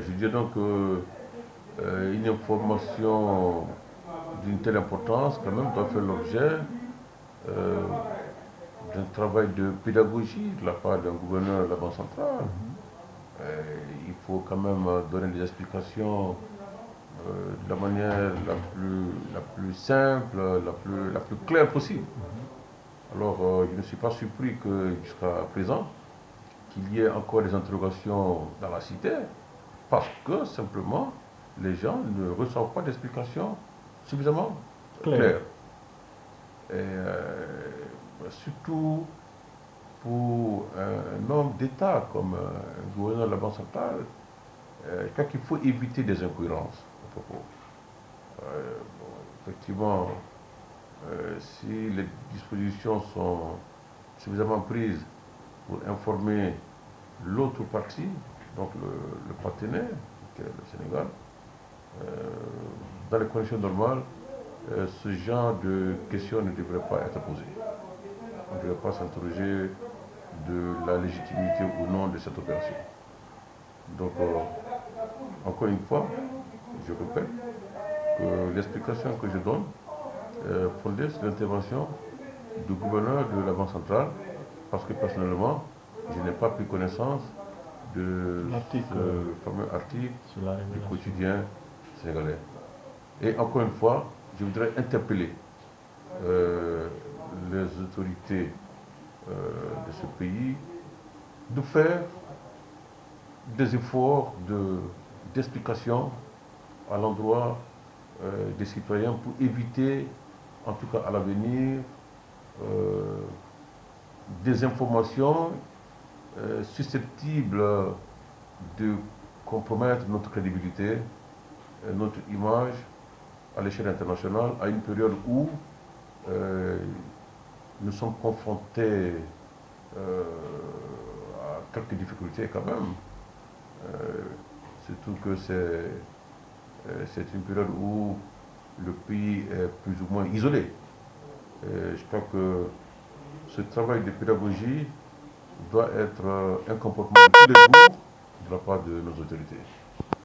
Je dirais donc une information d'une telle importance, quand même, doit faire l'objet euh, d'un travail de pédagogie de la part d'un gouverneur de la Banque centrale. Il faut quand même donner des explications de la manière la plus simple, la plus claire possible. Alors, je ne suis pas surpris que jusqu'à présent, qu'il y ait encore des interrogations dans la cité, parce que simplement, les gens ne reçoivent pas d'explications suffisamment claires. Et surtout pour un homme d'État comme un gouverneur de la Banque centrale, je crois qu'il faut éviter des incohérences à propos. Effectivement, si les dispositions sont suffisamment prises pour informer l'autre partie, donc le partenaire, qui est le Sénégal, dans les conditions normales, ce genre de questions ne devrait pas être posées. On ne devrait pas s'interroger de la légitimité ou non de cette opération. Donc, encore une fois, je répète que l'explication que je donne est fondée sur l'intervention du gouverneur de la Banque centrale, parce que personnellement, je n'ai pas pris connaissance de ce fameux article du quotidien sénégalais. Et encore une fois, je voudrais interpeller les autorités de ce pays de faire des efforts d'explication à l'endroit des citoyens pour éviter, en tout cas à l'avenir, des informations susceptibles de compromettre notre crédibilité, notre image à l'échelle internationale, à une période où nous sommes confrontés à quelques difficultés quand même. Surtout que c'est une période où le pays est plus ou moins isolé. Je crois que ce travail de pédagogie doit être un comportement de tous les jours de la part de nos autorités.